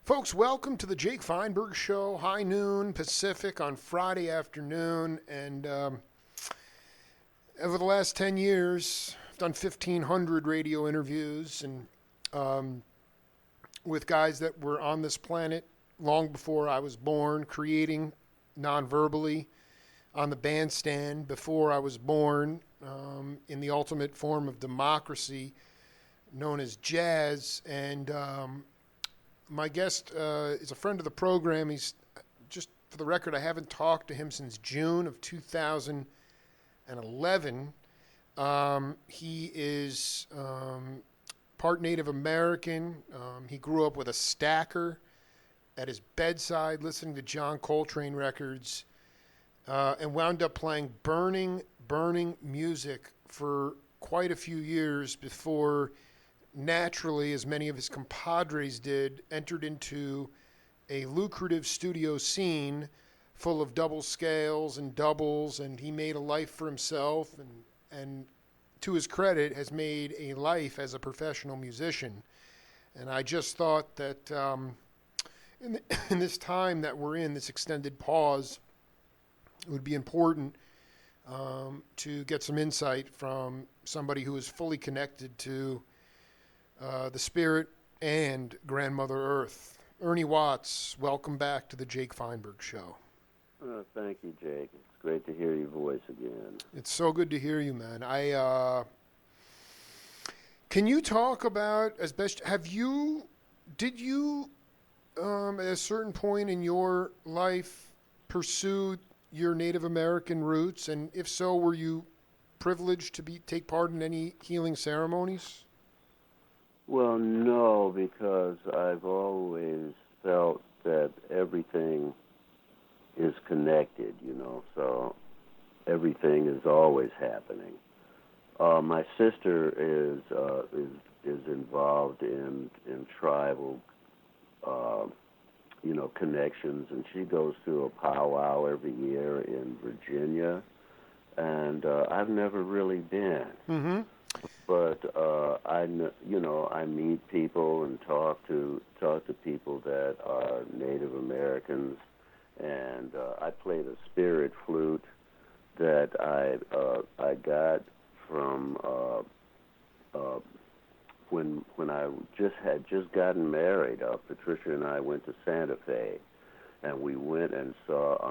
Folks, welcome to the Jake Feinberg Show, high noon Pacific on Friday afternoon. And over the last 10 years, I've done 1,500 radio interviews and with guys that were on this planet long before I was born, creating non-verbally on the bandstand before I was born, in the ultimate form of democracy known as jazz. And my guest is a friend of the program. He's, just for the record, I haven't talked to him since June of 2011. He is part Native American. He grew up with a stacker at his bedside listening to John Coltrane records, and wound up playing burning music for quite a few years before, naturally, as many of his compadres did, entered into a lucrative studio scene full of double scales and doubles, and he made a life for himself, and to his credit, has made a life as a professional musician. And I just thought that in this time that we're in, this extended pause, it would be important to get some insight from somebody who is fully connected to the spirit and Grandmother Earth. Ernie Watts, welcome back to the Jake Feinberg Show. Thank you, Jake. It's great to hear your voice again. It's so good to hear you, man. Can you talk about, as best, did you, at a certain point in your life, pursue your Native American roots? And if so, were you privileged to take part in any healing ceremonies? Well, no, because I've always felt that everything is connected, so everything is always happening. My sister is involved in tribal, connections, and she goes through a powwow every year in Virginia, and I've never really been. Mm-hmm. But I meet people and talk to people that are Native Americans, and I play the spirit flute that I got from when I had just gotten married. Patricia and I went to Santa Fe, and we went and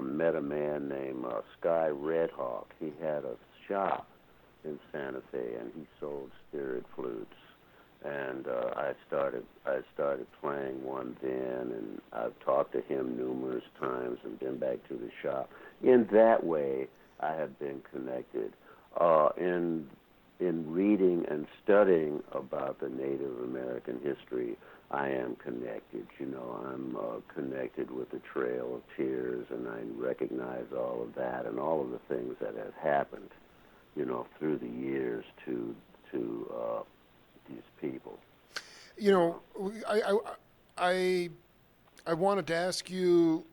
met a man named Sky Redhawk. He had a shop in Santa Fe, and he sold spirit flutes, and I started playing one then, and I've talked to him numerous times and been back to the shop. In that way, I have been connected. In reading and studying about the Native American history, I am connected. I'm connected with the Trail of Tears, and I recognize all of that and all of the things that have happened through the years to these people. I wanted to ask you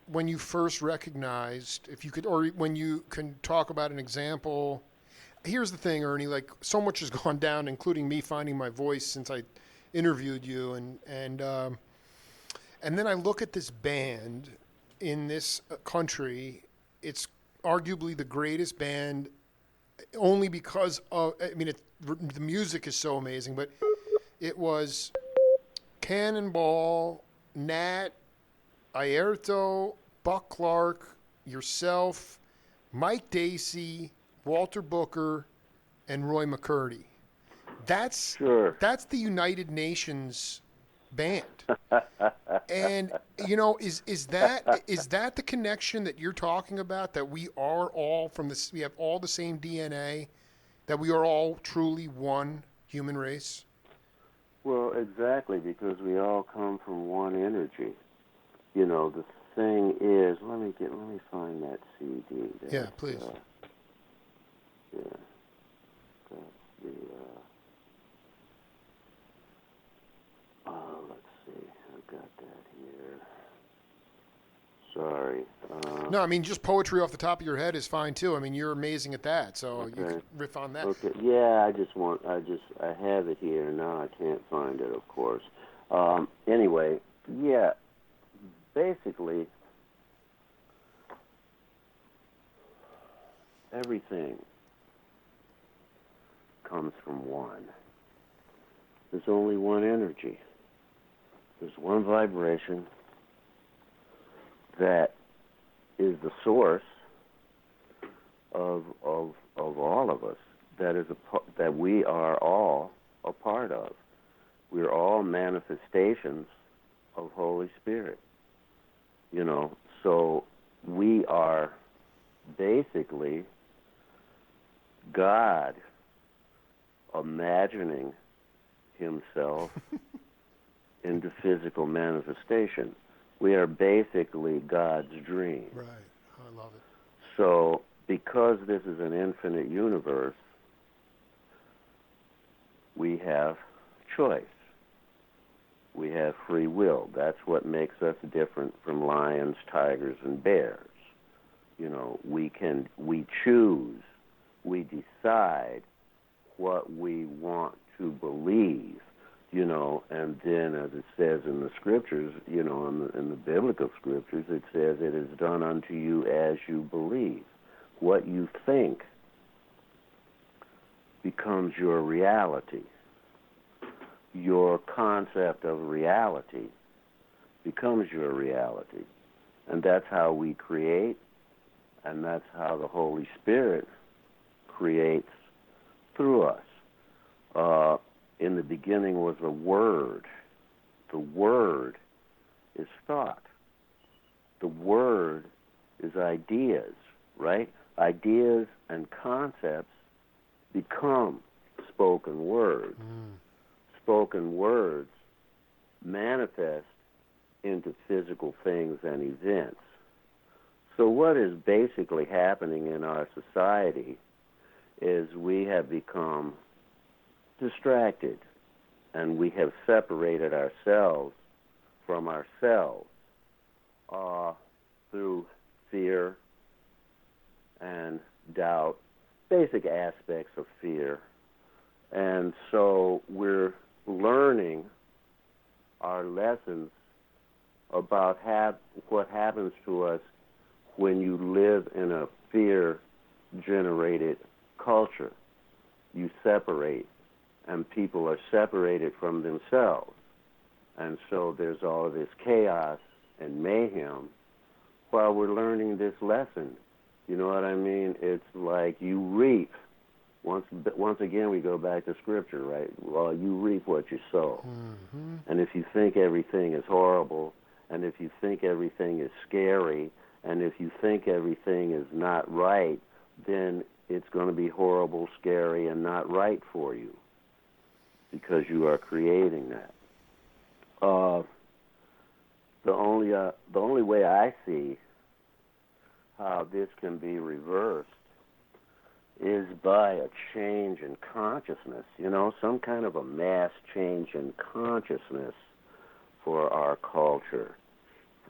when you first recognized, if you could, or when you can talk about an example. Here's the thing, Ernie, like, so much has gone down, including me finding my voice since I interviewed you, and then I look at this band in this country. It's arguably the greatest band, only because of, the music is so amazing, but it was Cannonball, Nat, Airto, Buck Clark, yourself, Mike Dacey, Walter Booker, and Roy McCurdy. That's the United Nations band. And is that the connection that you're talking about, that we are all we have all the same DNA, that we are all truly one human race? Well, exactly, because we all come from one energy. The thing is, let me find that CD. Yeah, please. Let's see, I've got that here. Sorry. No, just poetry off the top of your head is fine too. You're amazing at that, so you can riff on that. Okay. Yeah, I have it here now. I can't find it, of course. Anyway, yeah. everything comes from one. There's only one energy. There's one vibration that is the source of all of us. That we are all a part of. We're all manifestations of Holy Spirit. So we are basically God imagining himself into physical manifestation. We are basically God's dream. Right. I love it. So because this is an infinite universe, we have choice. We have free will. That's what makes us different from lions, tigers, and bears. We choose, we decide what we want to believe, and then as it says in the scriptures, in the biblical scriptures, it says it is done unto you as you believe. What you think becomes your reality. Your concept of reality becomes your reality. And that's how we create, and that's how the Holy Spirit creates through us. In the beginning was a word. The word is thought. The word is ideas, right? Ideas and concepts become spoken word. Spoken words manifest into physical things and events. So what is basically happening in our society is we have become distracted, and we have separated ourselves from ourselves through fear and doubt, basic aspects of fear. And so we're learning our lessons about what happens to us when you live in a fear-generated culture. You separate, and people are separated from themselves. And so there's all of this chaos and mayhem while we're learning this lesson. You know what I mean? It's like you reap. Once again, we go back to Scripture, right? Well, you reap what you sow. Mm-hmm. And if you think everything is horrible, and if you think everything is scary, and if you think everything is not right, then it's going to be horrible, scary, and not right for you, because you are creating that. The only way I see how this can be reversed is by a change in consciousness, some kind of a mass change in consciousness for our culture.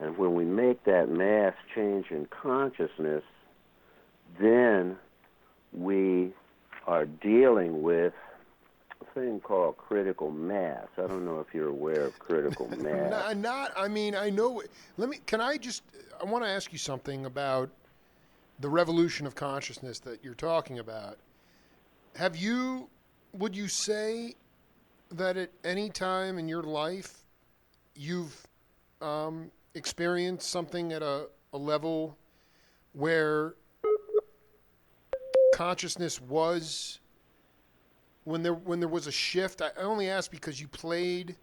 And when we make that mass change in consciousness, then we are dealing with a thing called critical mass. I don't know if you're aware of critical mass. I know. I want to ask you something about the revolution of consciousness that you're talking about. Would you say that at any time in your life you've experienced something at a level where consciousness was, when there was a shift? I only ask because you played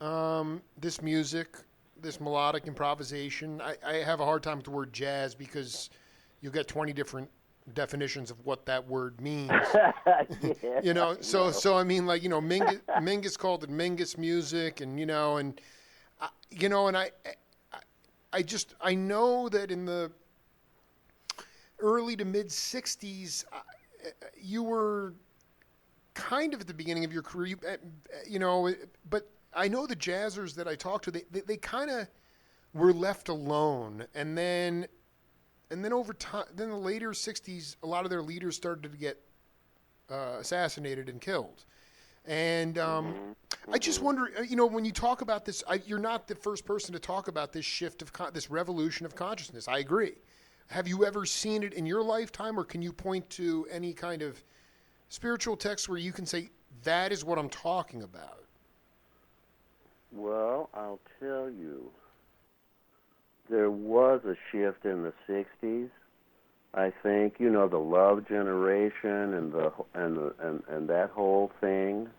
this music, this melodic improvisation. I have a hard time with the word jazz because you get 20 different definitions of what that word means. Yeah, so I mean, like, Mingus called it Mingus music, and I know that in the early to mid 60s, you were kind of at the beginning of your career, but I know the jazzers that I talked to, they kind of were left alone, and then over time, then the later 60s, a lot of their leaders started to get assassinated and killed. And I just wonder, when you talk about this, you're not the first person to talk about this shift of this revolution of consciousness. I agree. Have you ever seen it in your lifetime, or can you point to any kind of spiritual text where you can say, that is what I'm talking about? Well, I'll tell you, there was a shift in the '60s. I think, you know, the love generation and that whole thing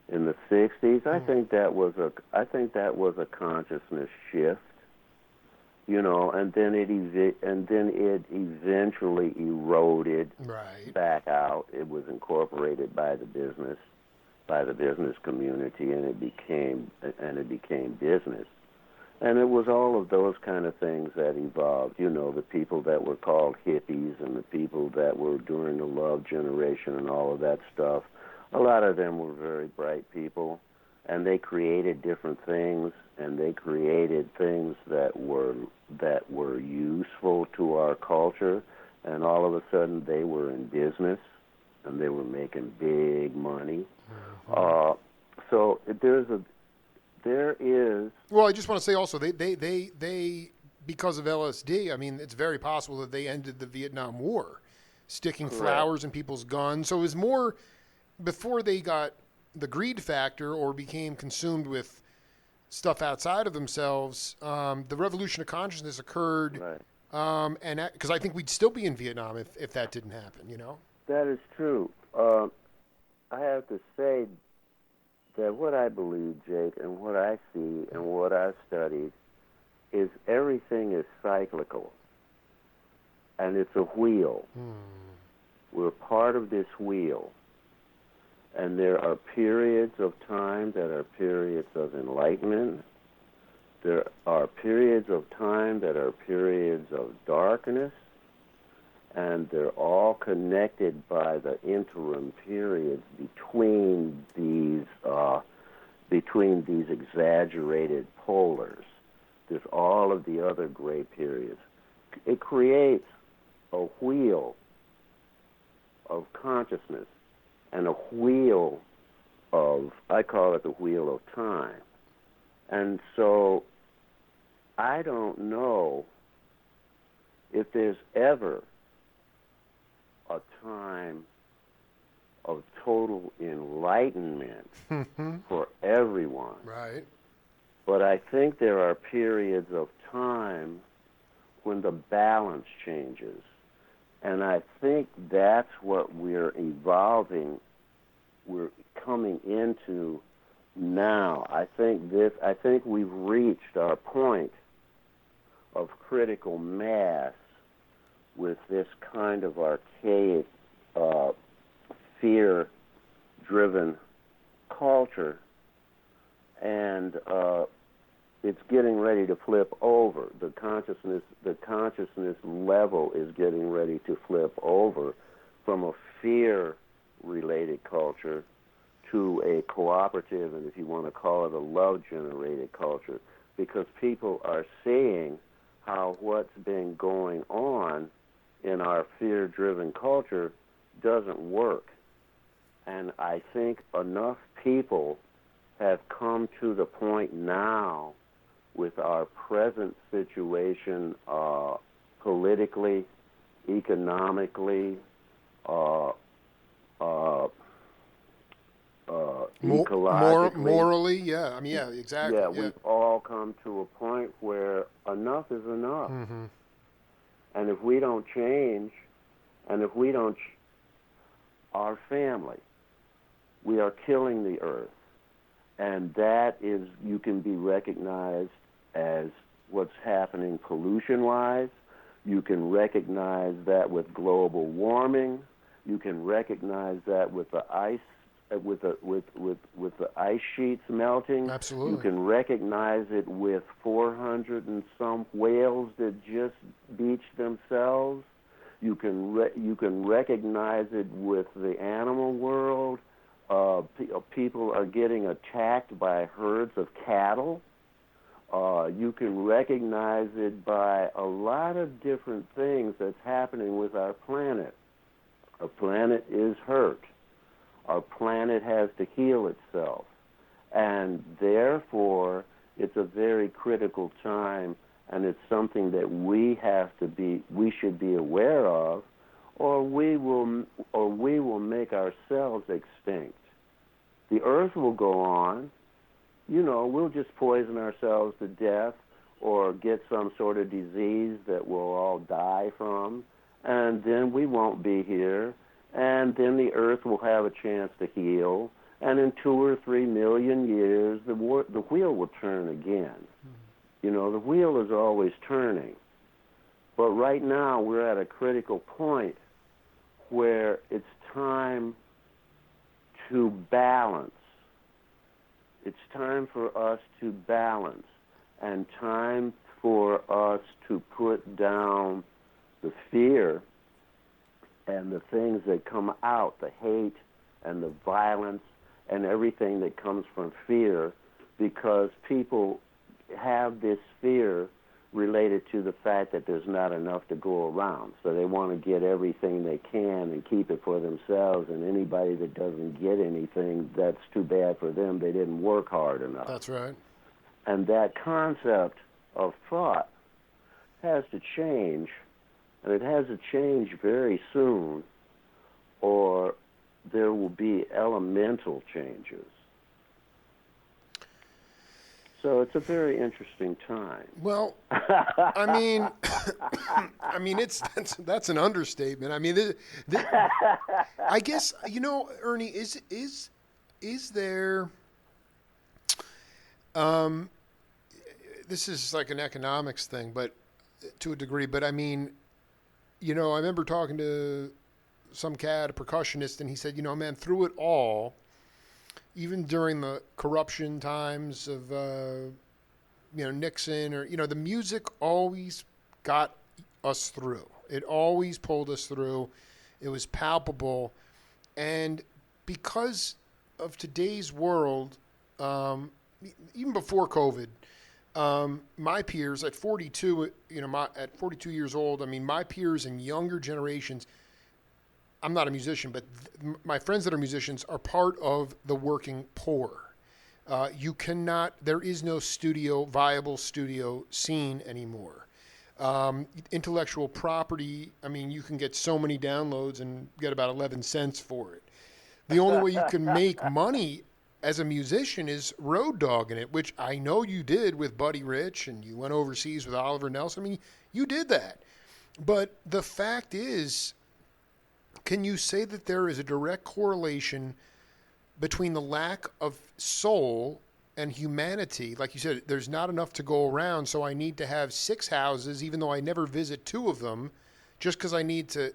in the '60s. I think that was a consciousness shift. You know, and then it eventually eroded Right. back out. It was incorporated by the business community, and it became business. And it was all of those kind of things that evolved. You know, the people that were called hippies and the people that were during the love generation and all of that stuff. A lot of them were very bright people, and they created different things, and they created things that were useful to our culture, and all of a sudden they were in business, and they were making big money. So there is. Well, I just want to say also, they because of LSD, I mean, it's very possible that they ended the Vietnam War, sticking Correct. flowers in people's guns. So it was more before they got the greed factor or became consumed with stuff outside of themselves. The revolution of consciousness occurred, Right. and because I think we'd still be in Vietnam if that didn't happen. You know. That is true. I have to say that what I believe, Jake, and what I see and what I've studied is everything is cyclical, and it's a wheel. We're part of this wheel, and there are periods of time that are periods of enlightenment. There are periods of time that are periods of darkness, and they're all connected by the interim periods between these exaggerated polars. There's all of the other gray periods. It creates a wheel of consciousness and a wheel of, I call it the wheel of time. And so I don't know if there's ever a time of total enlightenment for everyone. Right. But I think there are periods of time when the balance changes. And I think that's what we're evolving, we're coming into now. I think we've reached our point of critical mass with this kind of archaic, fear-driven culture, and it's getting ready to flip over. The consciousness level is getting ready to flip over from a fear-related culture to a cooperative, and if you want to call it a love-generated culture, because people are seeing how what's been going on in our fear-driven culture doesn't work. And I think enough people have come to the point now with our present situation politically, economically, ecologically. Morally, yeah. I mean, yeah, exactly. Yeah, we've all come to a point where enough is enough. And if we don't change, and if we don't, our family, we are killing the earth. And that is, you can be recognized as what's happening pollution-wise. You can recognize that with global warming. You can recognize that with the ice, with the ice sheets melting. Absolutely. You can recognize it with 400 and some whales that just beached themselves. You can recognize it with the animal world. People are getting attacked by herds of cattle. You can recognize it by a lot of different things that's happening with our planet. Our planet is hurt. Our planet has to heal itself. And therefore, it's a very critical time and it's something that we should be aware of, or we will make ourselves extinct. The earth will go on. We'll just poison ourselves to death or get some sort of disease that we'll all die from, and then we won't be here, and then the earth will have a chance to heal, and in 2 or 3 million years, the wheel will turn again. The wheel is always turning. But right now, we're at a critical point where it's time to balance. It's time for us to balance, and time for us to put down the fear and the things that come out, the hate and the violence and everything that comes from fear, because people have this fear related to the fact that there's not enough to go around. So they want to get everything they can and keep it for themselves, and anybody that doesn't get anything, that's too bad for them. They didn't work hard enough. That's right. And that concept of thought has to change, and it has to change very soon, or there will be elemental changes. So it's a very interesting time. Well, I mean, that's an understatement. I mean, I guess, Ernie, is there? This is like an economics thing, but to a degree. But I mean, I remember talking to some cat, a percussionist, and he said, man, through it all, even during the corruption times of, Nixon, or, the music always got us through. It always pulled us through. It was palpable. And because of today's world, even before COVID, my peers at 42, at 42 years old, I mean, my peers in younger generations, I'm not a musician, but my friends that are musicians are part of the working poor. There is no viable studio scene anymore. Intellectual property, I mean, you can get so many downloads and get about 11 cents for it. The only way you can make money as a musician is road dogging it, which I know you did with Buddy Rich, and you went overseas with Oliver Nelson. I mean, you did that. But the fact is, can you say that there is a direct correlation between the lack of soul and humanity? Like you said, there's not enough to go around, so I need to have 6 houses, even though I never visit 2 of them, just because I need to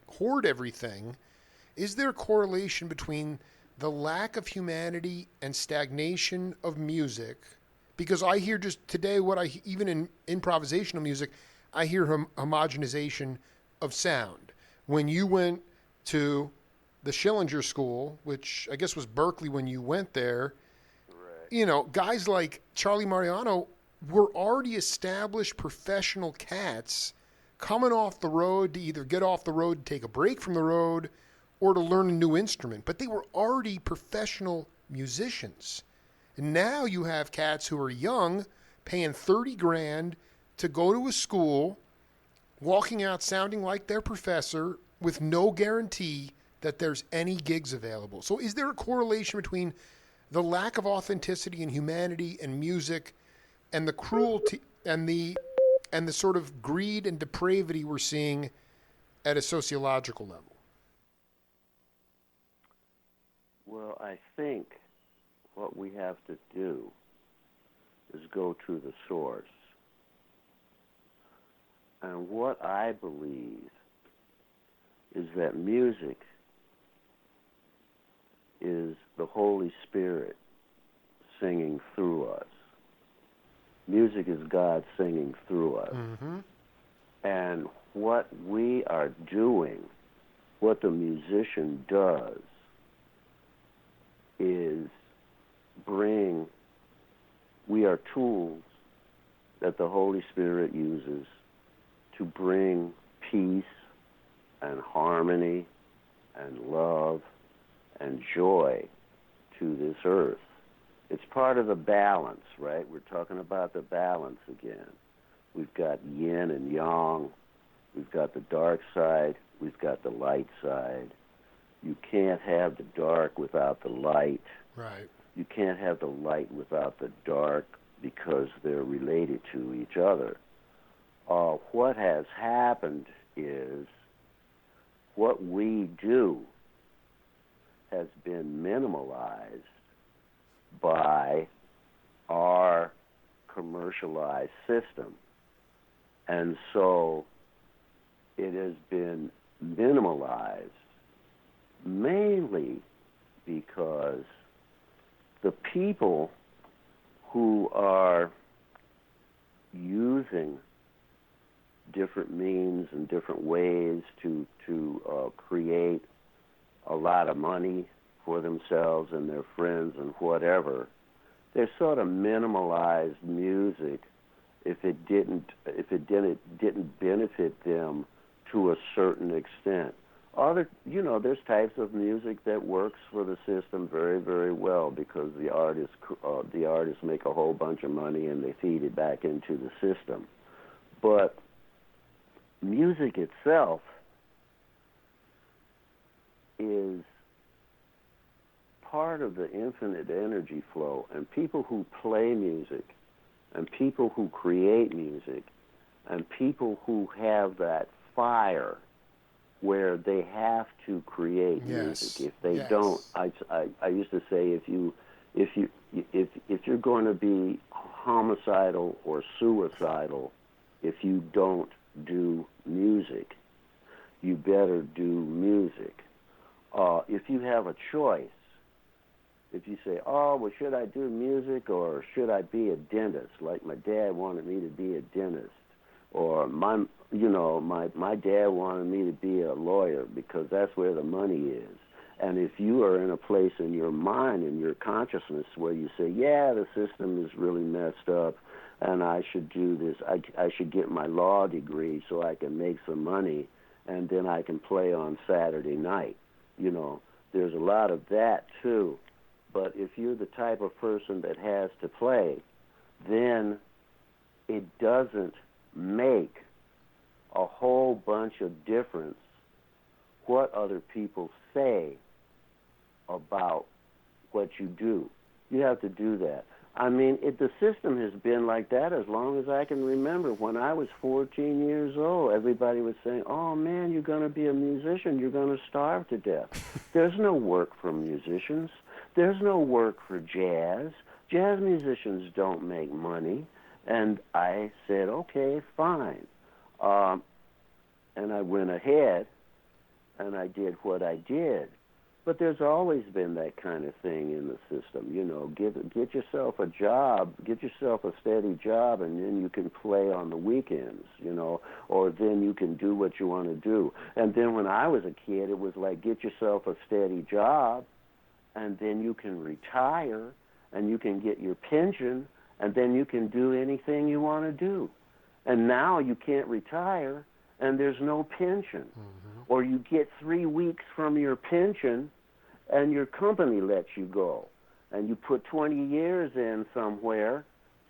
hoard everything. Is there a correlation between the lack of humanity and stagnation of music? Because I hear just today even in improvisational music, I hear homogenization of sound. When you went to the Schillinger School, which I guess was Berkeley when you went there, right, guys like Charlie Mariano were already established professional cats coming off the road to either get off the road to take a break from the road or to learn a new instrument. But they were already professional musicians. And now you have cats who are young, paying $30,000 to go to a school, walking out sounding like their professor with no guarantee that there's any gigs available. So is there a correlation between the lack of authenticity and humanity and music and the cruelty and the sort of greed and depravity we're seeing at a sociological level? Well, I think what we have to do is go to the source. And what I believe is that music is the Holy Spirit singing through us. Music is God singing through us. Mm-hmm. And what we are doing, what the musician does, is we are tools that the Holy Spirit uses to bring peace and harmony and love and joy to this earth. It's part of the balance, right? We're talking about the balance again. We've got yin and yang. We've got the dark side. We've got the light side. You can't have the dark without the light. Right. You can't have the light without the dark because they're related to each other. What has happened is what we do has been minimalized by our commercialized system. And so it has been minimalized mainly because the people who are using different means and different ways to create a lot of money for themselves and their friends and whatever, they're sort of minimalized music if it didn't benefit them to a certain extent. There's types of music that works for the system very, very well because the artists make a whole bunch of money and they feed it back into the system. But music itself is part of the infinite energy flow, and people who play music and people who create music and people who have that fire where they have to create music. If they don't, I used to say if you're going to be homicidal or suicidal, if you don't do music, you better do music. If you have a choice, if you say, oh, well, should I do music or should I be a dentist? Like my dad wanted me to be a dentist, or my dad wanted me to be a lawyer because that's where the money is. And if you are in a place in your mind, in your consciousness, where you say, yeah, the system is really messed up, and I should do this, I should get my law degree so I can make some money, and then I can play on Saturday night. There's a lot of that too. But if you're the type of person that has to play, then it doesn't make a whole bunch of difference what other people say about what you do. You have to do that. I mean, the system has been like that as long as I can remember. When I was 14 years old, everybody was saying, oh, man, you're going to be a musician. You're going to starve to death. There's no work for musicians. There's no work for jazz. Jazz musicians don't make money. And I said, okay, fine. And I went ahead and I did what I did. But there's always been that kind of thing in the system. Get yourself a job, get yourself a steady job, and then you can play on the weekends, or then you can do what you want to do. And then when I was a kid, it was like, get yourself a steady job, and then you can retire, and you can get your pension, and then you can do anything you want to do. And now you can't retire, and there's no pension. Mm-hmm. Or you get 3 weeks from your pension, and your company lets you go. And you put 20 years in somewhere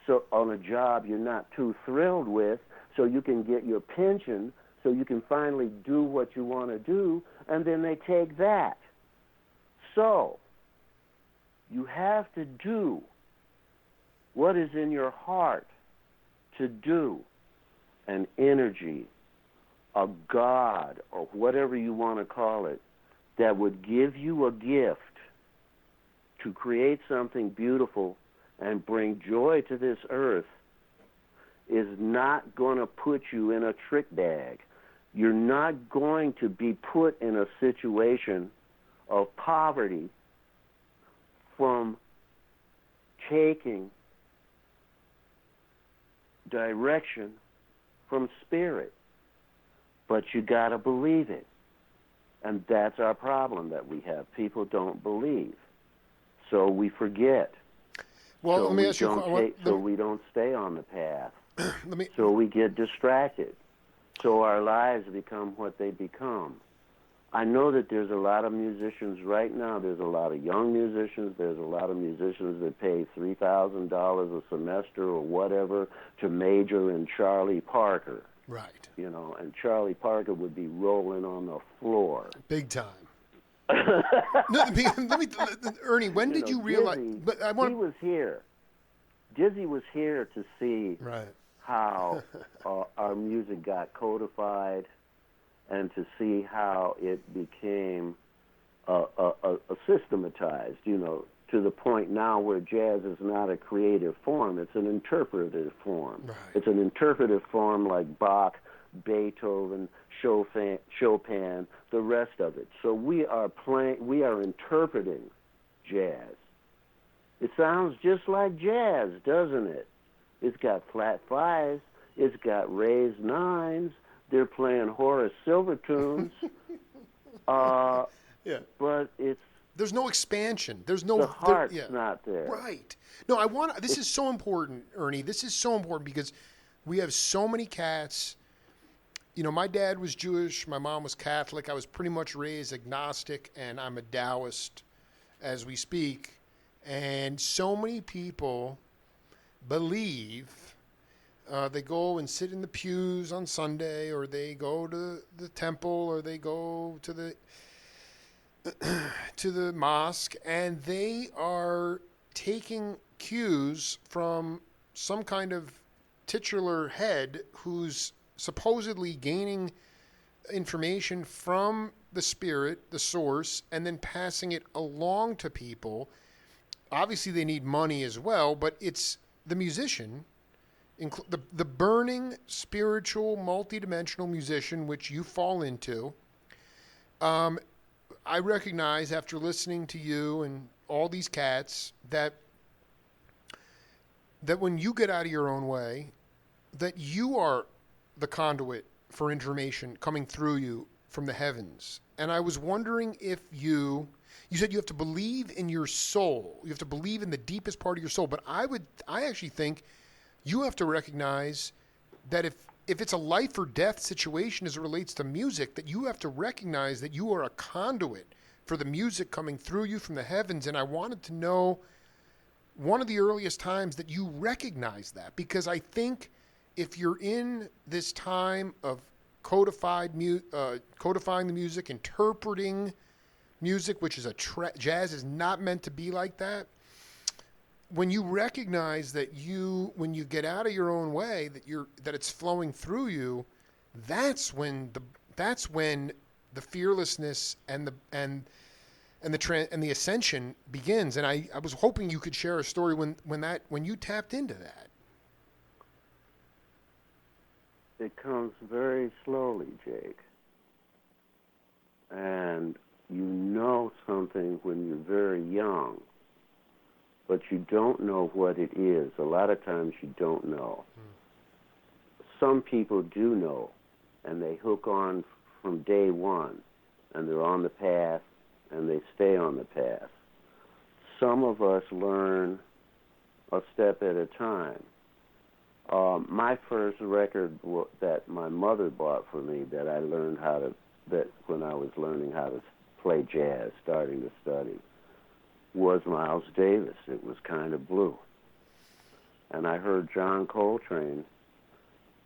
so on a job you're not too thrilled with, so you can get your pension, so you can finally do what you want to do, and then they take that. So you have to do what is in your heart to do. An energy, a God, or whatever you want to call it, that would give you a gift to create something beautiful and bring joy to this earth is not going to put you in a trick bag. You're not going to be put in a situation of poverty from taking direction from spirit. But you got to believe it. And that's our problem that we have. People don't believe. So we forget. Well, let me ask you so we don't stay on the path. So we get distracted. So our lives become what they become. I know that there's a lot of musicians right now. There's a lot of young musicians. There's a lot of musicians that pay $3,000 a semester or whatever to major in Charlie Parker. Right. You know, and Charlie Parker would be rolling on the floor. Big time. No, Ernie, when did you realize? Dizzy, But I he want. was here. Dizzy was here to see Right. how our music got codified, and to see how it became systematized, you know, to the point now where jazz is not a creative form, it's an interpretive form. Right. It's an interpretive form like Bach, Beethoven, Chopin, the rest of it. So we are interpreting jazz. It sounds just like jazz, doesn't it? It's got flat fives, it's got raised nines, they're playing Horace Silver tunes, Yeah. but There's no expansion. There's no. the heart's not there. Right. No, This is so important, Ernie. This is so important because we have so many cats. You know, my dad was Jewish. My mom was Catholic. I was pretty much raised agnostic, and I'm a Taoist as we speak. And so many people believe. They go and sit in the pews on Sunday, or they go to the temple, or they go to the mosque, and they are taking cues from some kind of titular head who's supposedly gaining information from the spirit, the source, and then passing it along to people. Obviously, they need money as well, but it's the musician. The burning, spiritual, multidimensional musician, which you fall into. I recognize after listening to you and all these cats that when you get out of your own way, that you are the conduit for information coming through you from the heavens. And I was wondering if you said you have to believe in your soul. You have to believe in the deepest part of your soul. But I actually think you have to recognize that if it's a life or death situation as it relates to music, that you have to recognize that you are a conduit for the music coming through you from the heavens. And I wanted to know one of the earliest times that you recognize that, because I think if you're in this time of codifying the music, interpreting music, which is jazz is not meant to be like that. When you recognize that when you get out of your own way, that it's flowing through you, that's when the fearlessness and the ascension begins. And I was hoping you could share a story when you tapped into that. It comes very slowly, Jake. And you know something when you're very young, but you don't know what it is. A lot of times you don't know. Some people do know, and they hook on from day one, and they're on the path, and they stay on the path. Some of us learn a step at a time. My first record that my mother bought for me, that I learned when I was learning how to play jazz, starting to study, was Miles Davis. It was Kind of Blue. And I heard John Coltrane,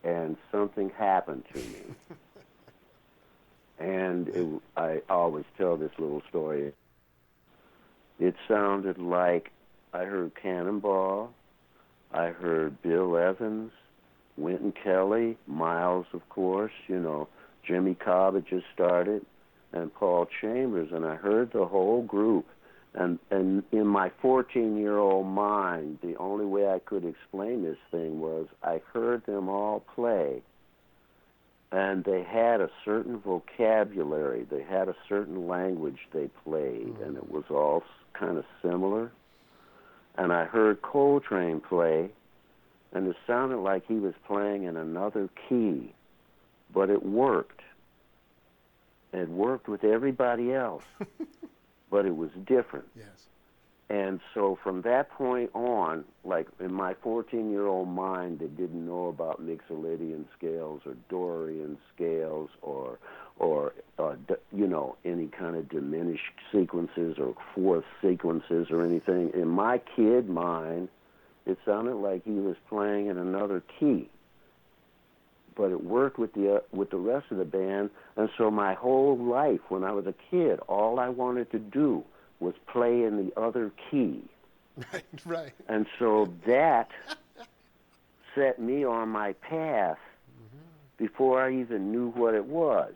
and something happened to me. And I always tell this little story. It sounded like I heard Cannonball, I heard Bill Evans, Wynton Kelly, Miles, of course, Jimmy Cobb had just started, and Paul Chambers, and I heard the whole group. And in my 14-year-old mind, the only way I could explain this thing was I heard them all play, and they had a certain vocabulary. They had a certain language they played, and it was all kind of similar. And I heard Coltrane play, and it sounded like he was playing in another key, but it worked. It worked with everybody else, but it was different. Yes. And so from that point on, like in my 14-year-old mind that didn't know about Mixolydian scales or Dorian scales or any kind of diminished sequences or fourth sequences or anything, in my kid mind, it sounded like he was playing in another key. But it worked with the rest of the band, and so my whole life when I was a kid, all I wanted to do was play in the other key. Right. And so that set me on my path before I even knew what it was.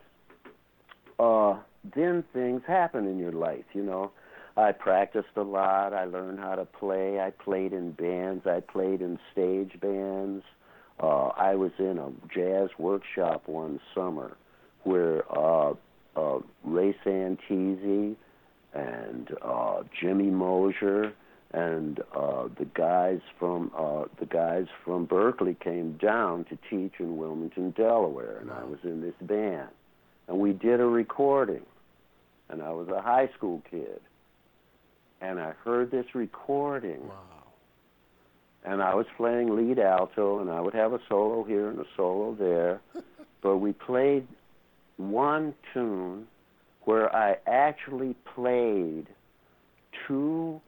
Then things happen in your life, you know. I practiced a lot. I learned how to play. I played in bands. I played in stage bands. I was in a jazz workshop one summer where Ray Santisi and Jimmy Mosier and the guys from Berkeley came down to teach in Wilmington, Delaware, and I was in this band, and we did a recording, and I was a high school kid, and I heard this recording. Wow. And I was playing lead alto, and I would have a solo here and a solo there, but we played one tune where I actually played 2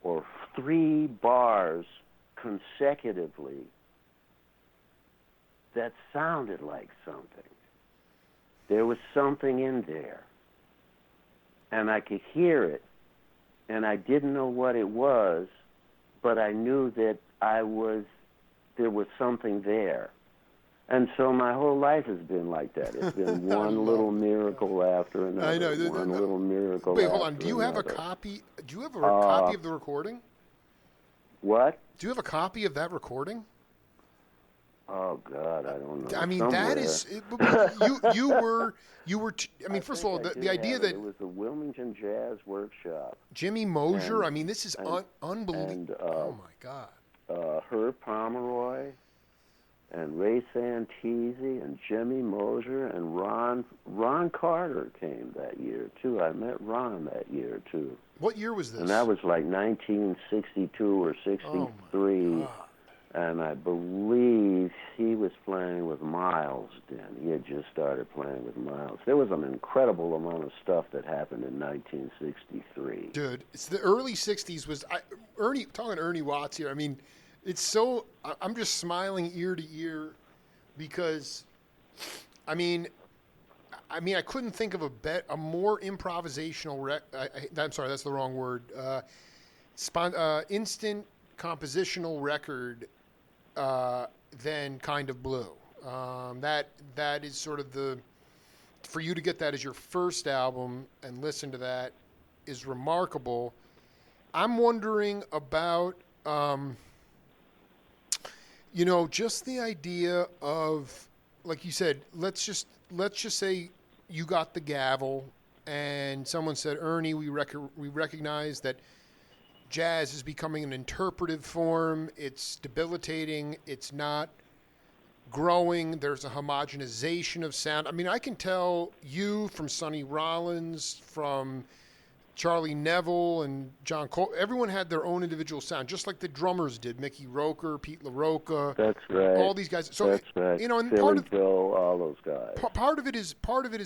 or 3 bars consecutively that sounded like something. There was something in there, and I could hear it, and I didn't know what it was, but I knew that there was something there. And so my whole life has been like that. It's been one little miracle after another. I know. One little miracle Wait, after hold on. Do you have a another. copy? Do you have a copy of the recording? What? Do you have a copy of that recording? Oh God, I don't know. I mean, Somewhere. that is you were. I mean, first of all, the idea that it was the Wilmington Jazz Workshop. Jimmy Mosier. I mean, this is unbelievable. And, oh my God. Herb Pomeroy, and Ray Santisi, and Jimmy Mosier, and Ron Carter came that year too. I met Ron that year too. What year was this? And that was like 1962 or 63. Oh my God. And I believe he was playing with Miles then. He had just started playing with Miles. There was an incredible amount of stuff that happened in 1963. Dude, it's the early 60s was Ernie Watts here. I mean, it's so I'm just smiling ear to ear because I mean I couldn't think of a more improvisational I'm sorry, that's the wrong word. Instant compositional record than Kind of Blue. That is sort of for you to get that as your first album and listen to that is remarkable. I'm wondering about, just the idea of, like you said, let's just say you got the gavel and someone said, Ernie, we recognize that jazz is becoming an interpretive form. It's debilitating. It's not growing. There's a homogenization of sound. I mean, I can tell you from Sonny Rollins, from Charlie Neville and John Cole, everyone had their own individual sound, just like the drummers did. Mickey Roker, Pete LaRocca. That's right. All these guys. So, that's right. And Philly Joe, all those guys. Part of it is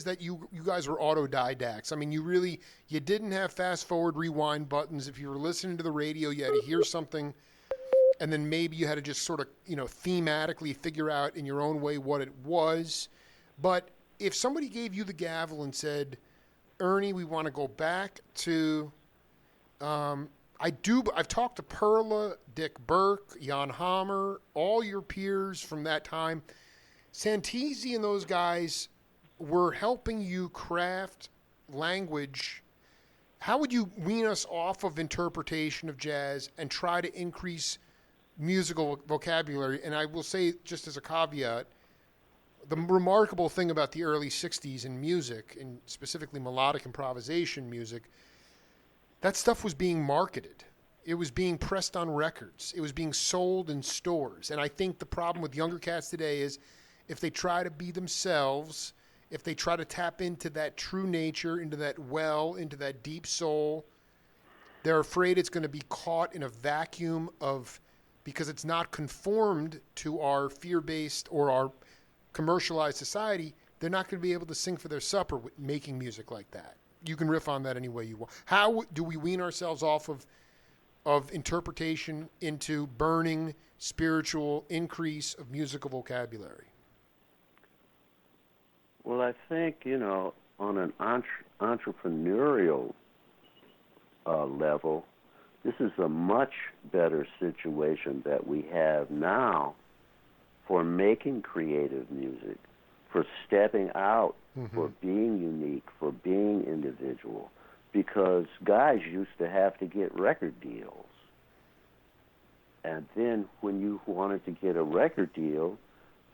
that you guys were autodidacts. I mean, you didn't have fast forward, rewind buttons. If you were listening to the radio, you had to hear something, and then maybe you had to just sort of thematically figure out in your own way what it was. But if somebody gave you the gavel and said, Ernie, we want to go back to, I've talked to Perla, Dick Burke, Jan Hammer, all your peers from that time. Santisi and those guys were helping you craft language. How would you wean us off of interpretation of jazz and try to increase musical vocabulary? And I will say, just as a caveat, the remarkable thing about the early 60s in music, and specifically melodic improvisation music, that stuff was being marketed. It was being pressed on records. It was being sold in stores. And I think the problem with younger cats today is if they try to be themselves, if they try to tap into that true nature, into that well, into that deep soul, They're afraid it's going to be caught in a vacuum because it's not conformed to our fear-based or our commercialized society. They're not going to be able to sing for their supper with making music like that. You can riff on that any way you want. How do we wean ourselves off of interpretation into burning spiritual increase of musical vocabulary? Well, I think, on an entrepreneurial level, this is a much better situation that we have now for making creative music, for stepping out, for being unique, for being individual, because guys used to have to get record deals. And then when you wanted to get a record deal,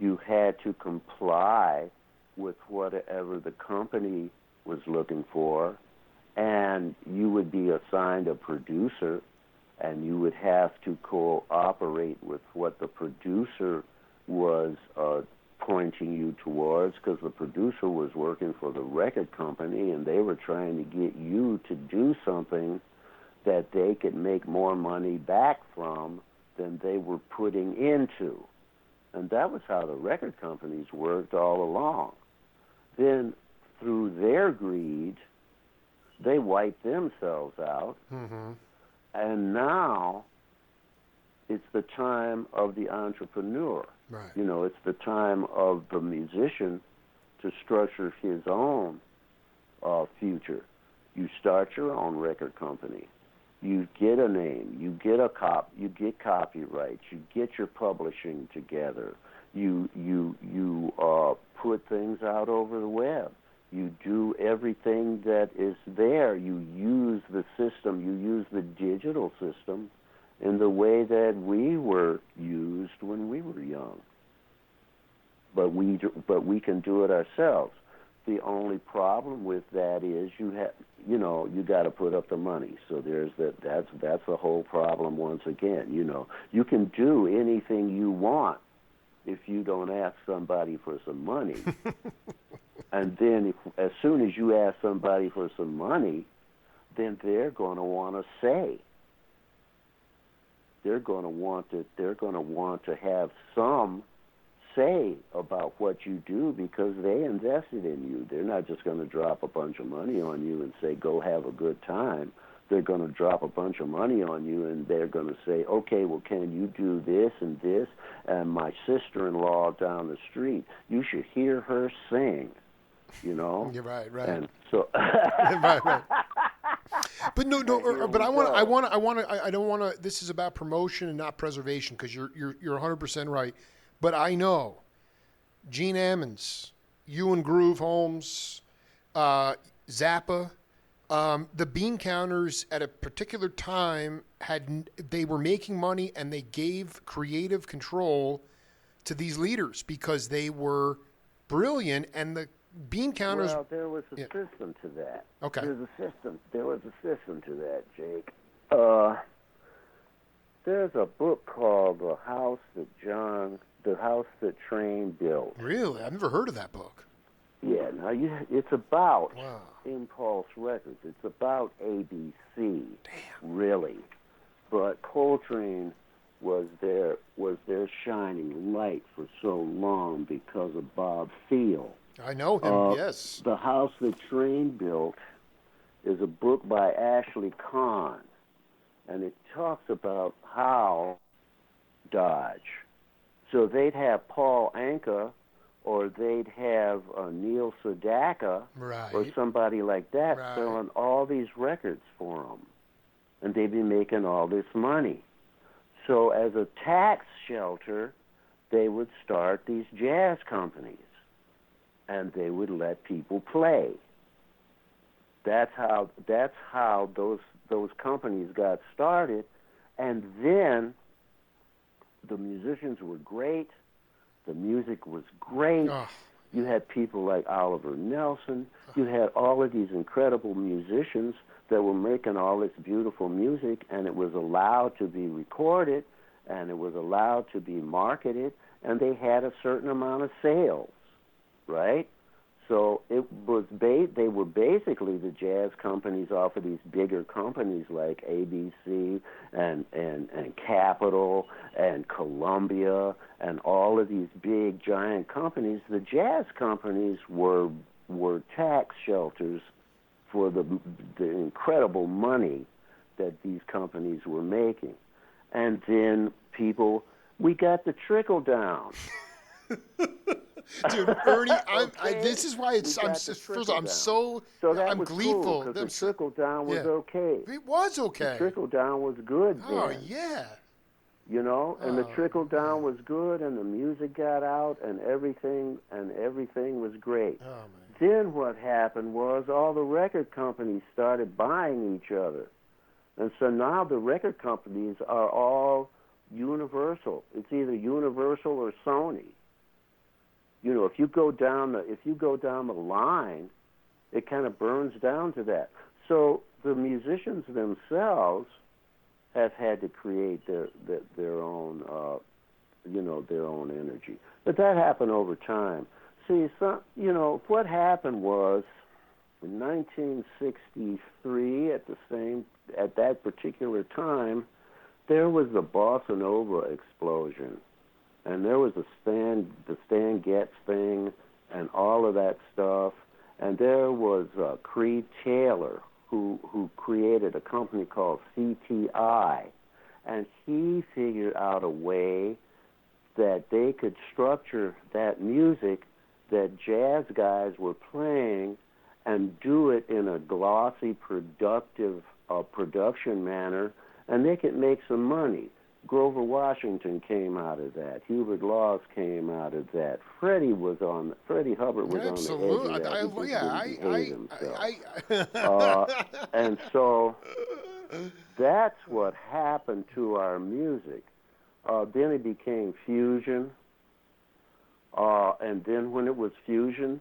you had to comply with whatever the company was looking for, and you would be assigned a producer, and you would have to cooperate with what the producer was pointing you towards, because the producer was working for the record company, and they were trying to get you to do something that they could make more money back from than they were putting into. And that was how the record companies worked all along. Then, through their greed, they wiped themselves out. And now it's the time of the entrepreneur. Right. It's the time of the musician to structure his own future. You start your own record company. You get a name. You get you get copyrights. You get your publishing together. You put things out over the web. You do everything that is there. You use the system. You use the digital system in the way that we were used when we were young. But we can do it ourselves. The only problem with that is you got to put up the money. So that's the whole problem once again. You can do anything you want if you don't ask somebody for some money. And then as soon as you ask somebody for some money, then they're going to want to say. They're going to want to have some say about what you do, because they invested in you. They're not just going to drop a bunch of money on you and say, go have a good time. They're going to drop a bunch of money on you, and they're going to say, okay, well, can you do this and this? And my sister-in-law down the street, you should hear her sing, You're right. And so... right. But but I don't want to, this is about promotion and not preservation, because you're 100% right. But I know Gene Ammons, Ewan Groove Holmes, Zappa, the bean counters at a particular time they were making money, and they gave creative control to these leaders because they were brilliant, and the bean counters. Well, there was a system to that. Okay. There was a system to that, Jake. There's a book called The House That Train Built. Really? I've never heard of that book. Yeah, it's about Wow. Impulse Records. It's about ABC. Damn. Really. But Coltrane was their shining light for so long because of Bob Thiele. I know him, yes. The House That Train Built is a book by Ashley Kahn, and it talks about how Dodge. So they'd have Paul Anka, or they'd have Neil Sedaka, Right. or somebody like that, Right. selling all these records for them. And they'd be making all this money. So as a tax shelter, they would start these jazz companies, and they would let people play. That's how those companies got started. And then the musicians were great. The music was great. Oh. You had people like Oliver Nelson. You had all of these incredible musicians that were making all this beautiful music, and it was allowed to be recorded, and it was allowed to be marketed, and they had a certain amount of sales, right? So they were basically the jazz companies off of these bigger companies like ABC and Capitol and Columbia and all of these big giant companies. The jazz companies were tax shelters for the incredible money that these companies were making. And then we got the trickle down. Dude, Ernie, Okay? this is why first of all, So that I'm was gleeful. cool, because the trickle down was okay. It was The okay. trickle down was good then. Oh, yeah. You know, and the trickle down was good, and the music got out, and everything was great. Oh, man. Then what happened was all the record companies started buying each other. And so now the record companies are all Universal. It's either Universal or Sony. You know, if you go down the line, it kind of burns down to that. So the musicians themselves have had to create their own their own energy. But that happened over time. See, what happened was in 1963, at that particular time, there was the bossa nova explosion, and there was the Stan Getz thing, and all of that stuff, and there was Creed Taylor, who created a company called CTI, and he figured out a way that they could structure that music that jazz guys were playing and do it in a glossy, productive production manner, and they could make some money. Grover Washington came out of that. Hubert Laws came out of that. Freddie Hubbard was Absolutely. on the edge of that. He just didn't behave himself. I And so that's what happened to our music. Then it became fusion. And then when it was fusion,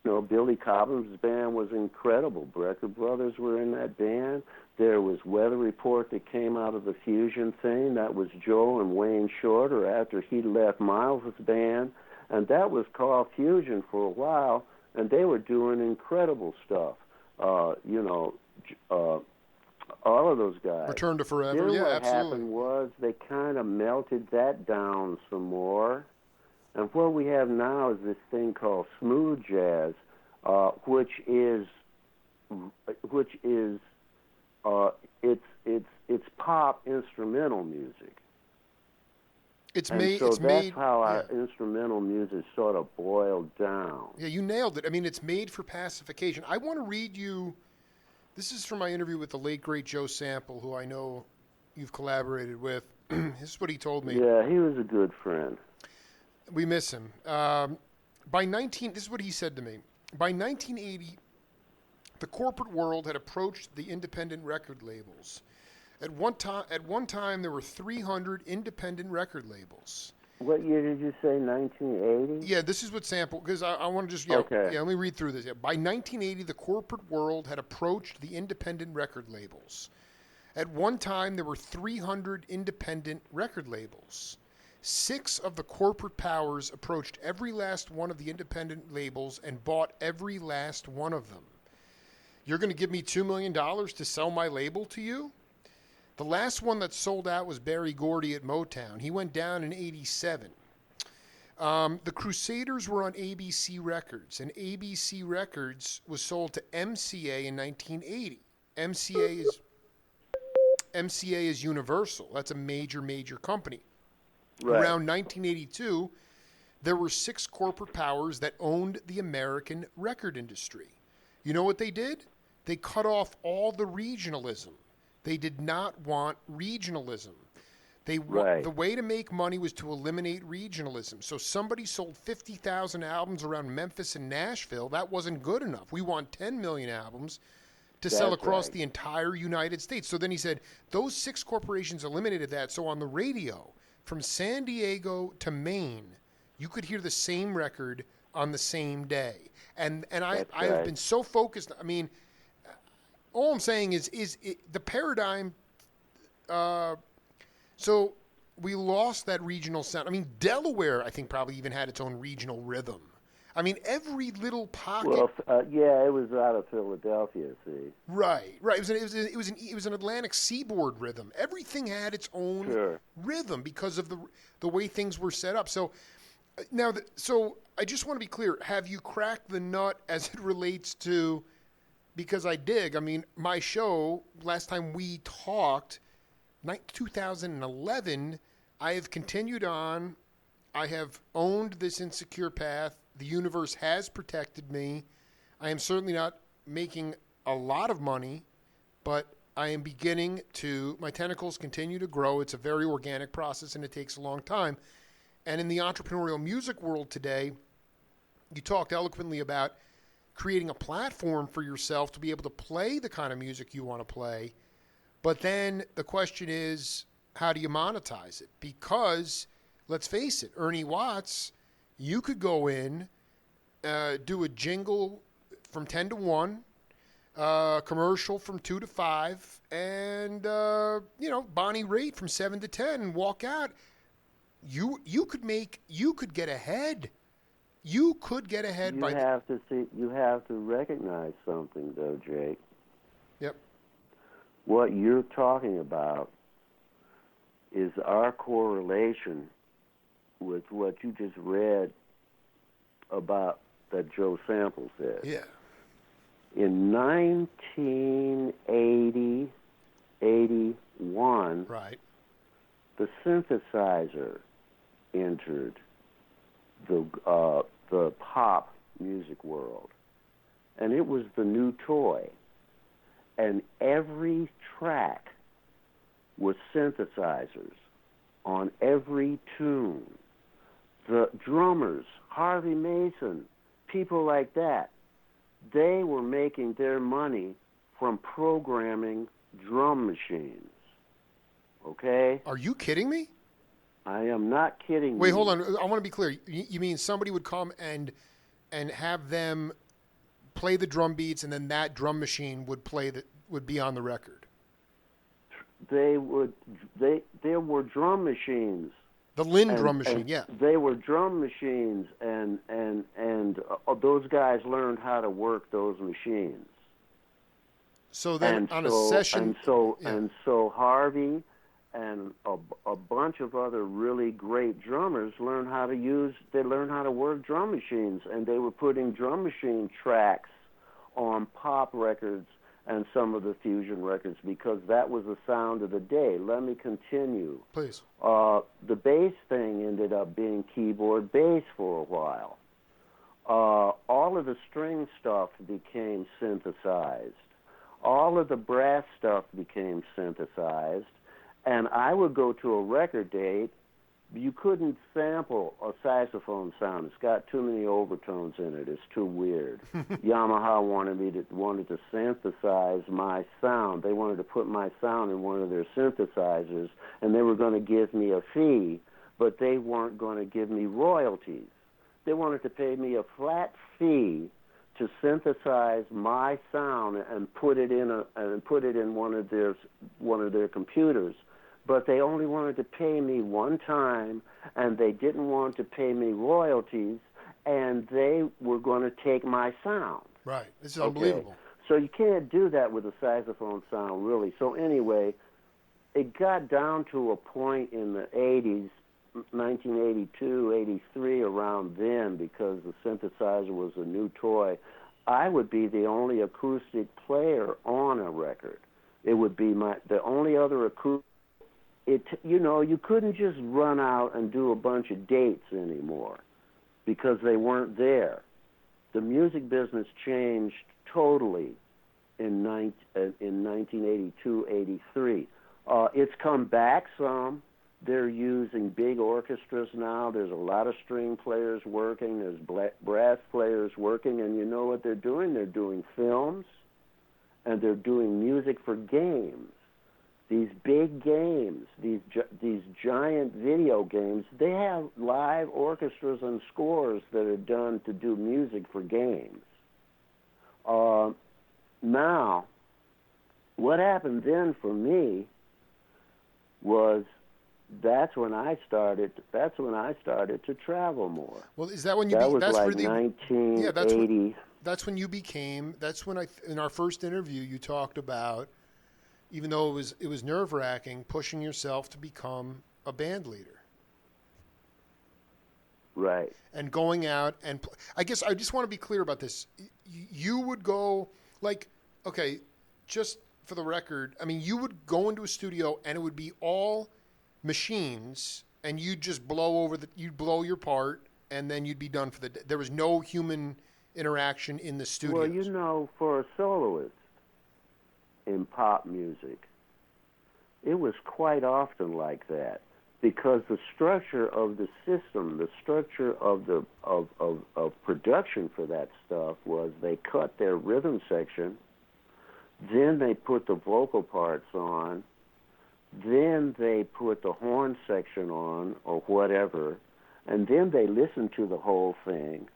Billy Cobham's band was incredible. Brecker Brothers were in that band. There was Weather Report that came out of the fusion thing. That was Joe and Wayne Shorter after he left Miles' band. And that was called fusion for a while, and they were doing incredible stuff. All of those guys. Return to Forever, Then yeah, what absolutely. happened was they kind of melted that down some more. And what we have now is this thing called smooth jazz, which is it's pop instrumental music. That's how our instrumental music sort of boiled down. Yeah, you nailed it. I mean, it's made for pacification. I want to read you. This is from my interview with the late great Joe Sample, who I know you've collaborated with. This is what he told me. Yeah, he was a good friend. We miss him. This is what he said to me. By 1980, the corporate world had approached the independent record labels. At one time, there were 300 independent record labels. What year did you say, 1980? Yeah, this is what Sample, because I want to just, Okay. let me read through this. Yeah. By 1980, the corporate world had approached the independent record labels. At one time, there were 300 independent record labels. 6 of the corporate powers approached every last one of the independent labels and bought every last one of them. You're going to give me $2 million to sell my label to you? The last one that sold out was Berry Gordy at Motown. He went down in 87. The Crusaders were on ABC Records, and ABC Records was sold to MCA in 1980. MCA is Universal. That's a major, major company. Right. Around 1982, there were 6 corporate powers that owned the American record industry. You know what they did? They cut off all the regionalism. They did not want regionalism. The way to make money was to eliminate regionalism. So somebody sold 50,000 albums around Memphis and Nashville. That wasn't good enough. We want 10 million albums to sell across the entire United States. So then he said, those 6 corporations eliminated that. So on the radio, from San Diego to Maine, you could hear the same record on the same day. And I have been so focused. I mean, all I'm saying is the paradigm. So we lost that regional sound. I mean, Delaware, I think, probably even had its own regional rhythm. I mean, every little pocket. Well, yeah, it was out of Philadelphia. See, Right, right. It was an Atlantic seaboard rhythm. Everything had its own sure. rhythm because of the way things were set up. So now, so I just want to be clear: have you cracked the nut as it relates to? Because I dig. I mean, my show last time we talked, 2011. I have continued on. I have owned this insecure path. The universe has protected me. I am certainly not making a lot of money, but I am beginning to, my tentacles continue to grow. It's a very organic process and it takes a long time. And in the entrepreneurial music world today, you talked eloquently about creating a platform for yourself to be able to play the kind of music you want to play. But then the question is, how do you monetize it? Because let's face it, Ernie Watts, you could go in, do a jingle from 10 to 1, commercial from 2 to 5, and, Bonnie Raitt from 7 to 10 and walk out. You could get ahead. You could get ahead You have to recognize something, though, Jake. Yep. What you're talking about is our correlation with what you just read about that Joe Sample said. Yeah. In 1980, 81, Right. the synthesizer entered the pop music world, and it was the new toy. And every track was synthesizers on every tune. The drummers, Harvey Mason, people like that, they were making their money from programming drum machines. Okay? Are you kidding me? I am not kidding Wait, you. hold on. I want to be clear. You mean somebody would come and have them play the drum beats, and then that drum machine would be on the record? There were drum machines. The Lynn drum machine, and yeah. They were drum machines, and those guys learned how to work those machines. So then a session, and so Harvey and a bunch of other really great drummers learned how to work drum machines, and they were putting drum machine tracks on pop records and some of the fusion records because that was the sound of the day. Let me continue. Please. The bass thing ended up being keyboard bass for a while. All of the string stuff became synthesized. All of the brass stuff became synthesized. And I would go to a record date. You couldn't sample a saxophone sound. It's got too many overtones in it. It's too weird. Yamaha wanted to synthesize my sound. They wanted to put my sound in one of their synthesizers, and they were going to give me a fee, but they weren't going to give me royalties. They wanted to pay me a flat fee to synthesize my sound and put it in one of their computers. But they only wanted to pay me one time, and they didn't want to pay me royalties, and they were going to take my sound. Right. This is unbelievable. So you can't do that with a saxophone sound, really. So anyway, it got down to a point in the 80s, 1982, 83, around then, because the synthesizer was a new toy. I would be the only acoustic player on a record. It would be the only other acoustic. You couldn't just run out and do a bunch of dates anymore because they weren't there. The music business changed totally in 1982, 83. It's come back some. They're using big orchestras now. There's a lot of string players working. There's brass players working. And you know what they're doing? They're doing films, and they're doing music for games. These big games, these giant video games, they have live orchestras and scores that are done to do music for games. Now, what happened then for me was that's when I started. That's when I started to travel more. Well, is that when you That be? was That's like really. Yeah, that's what. 1980. That's when you became. That's when in our first interview you talked about, even though it was nerve wracking, pushing yourself to become a band leader Right. and going out and. I guess I just want to be clear about this. You would go like, okay, just for the record. I mean, you would go into a studio and it would be all machines, and you'd just you'd blow your part, and then you'd be done for the day. There was no human interaction in the Well, studios. for a soloist in pop music, it was quite often like that because the structure of the system, the structure of the of production for that stuff was they cut their rhythm section, then they put the vocal parts on, then they put the horn section on or whatever, and then they listened to the whole thing.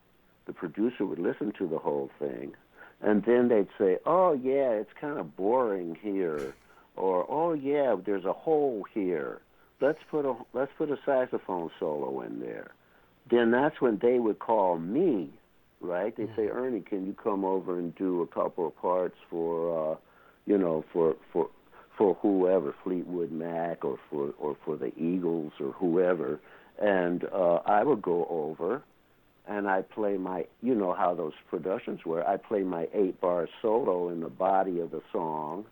The producer would listen to the whole thing, and then they'd say, "Oh yeah, it's kind of boring here," or "Oh yeah, there's a hole here. Let's put a saxophone solo in there." Then that's when they would call me, right? They say, "Ernie, can you come over and do a couple of parts for, for whoever, Fleetwood Mac, or for the Eagles or whoever," and I would go over. And I play you know how those productions were. I play my 8-bar solo in the body of the song.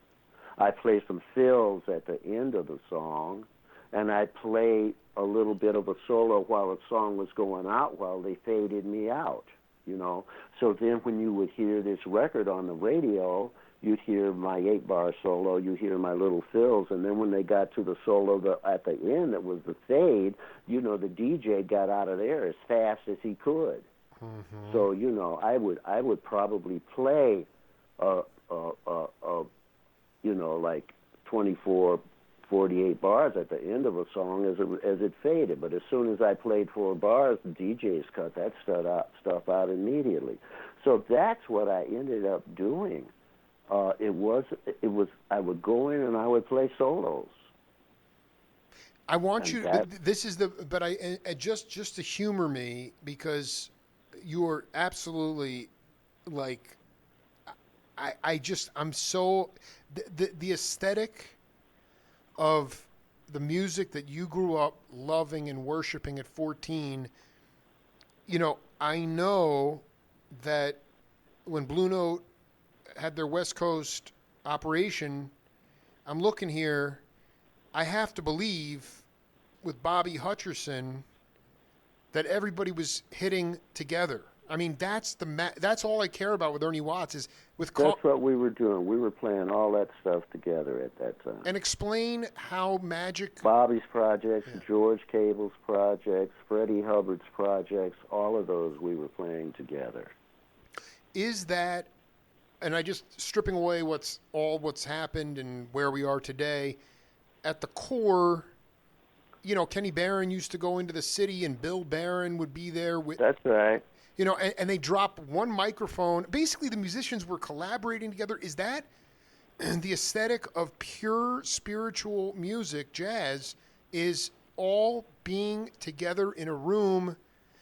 I play some fills at the end of the song. And I play a little bit of a solo while the song was going out while they faded me out, you know. So then when you would hear this record on the radio, you'd hear my 8-bar solo, you'd hear my little fills, and then when they got to the solo at the end that was the fade, you know, the DJ got out of there as fast as he could. Mm-hmm. So, you know, I would probably play, you know, like 24, 48 bars at the end of a song as it faded. But as soon as I played 4 bars, the DJs cut that stuff out immediately. So that's what I ended up doing. It was. I would go in and I would play solos. I want you. This is the. But just to humor me because you are absolutely like. I'm so the aesthetic of the music that you grew up loving and worshiping at 14. You know, I know that when Blue Note had their West Coast operation, I'm looking here, I have to believe with Bobby Hutcherson that everybody was hitting together. I mean, that's all I care about with Ernie Watts is with. That's what we were doing. We were playing all that stuff together at that time. And explain how magic. Bobby's projects, yeah. George Cable's projects, Freddie Hubbard's projects, all of those we were playing together. Is that, and I just stripping away what's happened and where we are today, at the core, you know, Kenny Barron used to go into the city and Bill Barron would be there with. That's right. You know, and they drop one microphone. Basically, the musicians were collaborating together. Is that the aesthetic of pure spiritual music, jazz, is all being together in a room?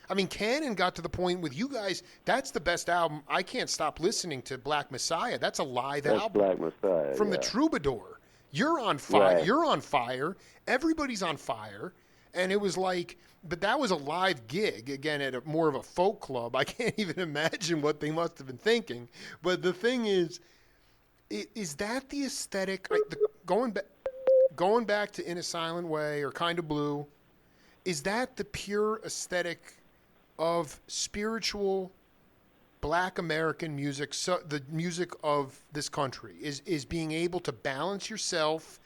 I mean, Cannon got to the point with you guys, that's the best album. I can't stop listening to Black Messiah. That's a live album. Black Messiah, from the Troubadour. You're on fire. Right. You're on fire. Everybody's on fire. And it was like, but that was a live gig, again, at more of a folk club. I can't even imagine what they must have been thinking. But the thing is that the aesthetic, going back to In a Silent Way or Kind of Blue, is that the pure aesthetic of spiritual Black American music, so the music of this country, is being able to balance yourself,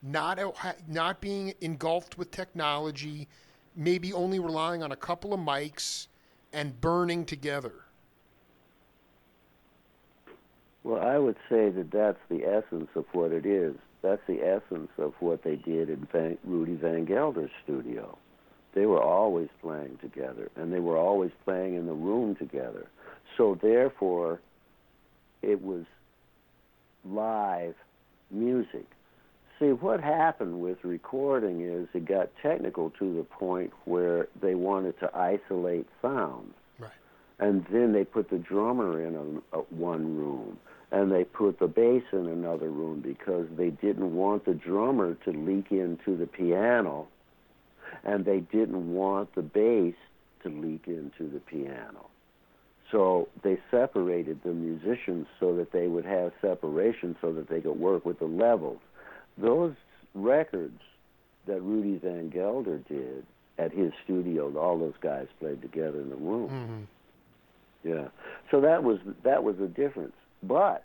not being engulfed with technology, maybe only relying on a couple of mics and burning together? Well, I would say that that's the essence of what it is. That's the essence of what they did in Rudy Van Gelder's studio. They were always playing together, and they were always playing in the room together. So therefore, it was live music. See, what happened with recording is it got technical to the point where they wanted to isolate sounds. Right. And then they put the drummer in one room, and they put the bass in another room because they didn't want the drummer to leak into the piano, and they didn't want the bass to leak into the piano. So they separated the musicians so that they would have separation so that they could work with the levels. Those records that Rudy Van Gelder did at his studio, all those guys played together in the room. Mm-hmm. Yeah. So that was the difference. But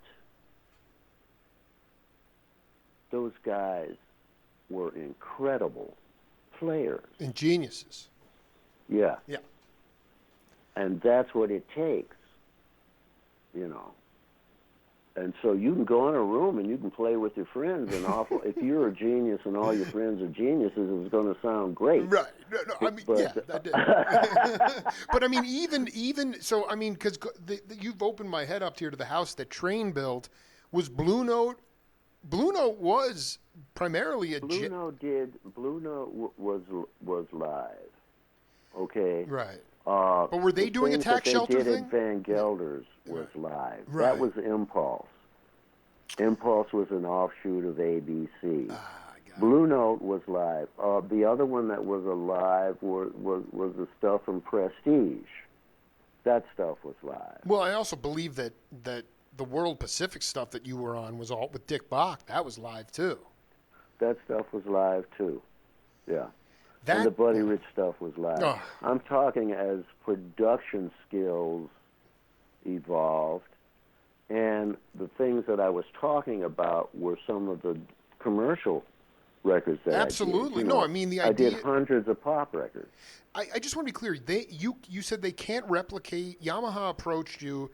those guys were incredible players. And geniuses. Yeah. Yeah. And that's what it takes, you know. And so you can go in a room and you can play with your friends, and if you're a genius and all your friends are geniuses, it's going to sound great. Right. No, I mean, but, yeah, that did. But I mean, even so, I mean, because you've opened my head up here to the house that Train built. Was Blue Note? Blue Note was primarily a Blue Note was live. Okay. Right. But were they doing a tax shelter thing? thing? Van Gelder's was live. Right. That was Impulse. Impulse was an offshoot of ABC. Blue Note was live. The other one that was alive was the stuff from Prestige. That stuff was live. Well, I also believe that the World Pacific stuff that you were on was all with Dick Bach. That was live too. That stuff was live too. Yeah. And the Buddy Rich stuff was live. Oh. I'm talking as production skills evolved, and the things that I was talking about were some of the commercial records that Absolutely. I did. No, I mean the idea. I did hundreds of pop records. I just want to be clear. You said they can't replicate. Yamaha approached you.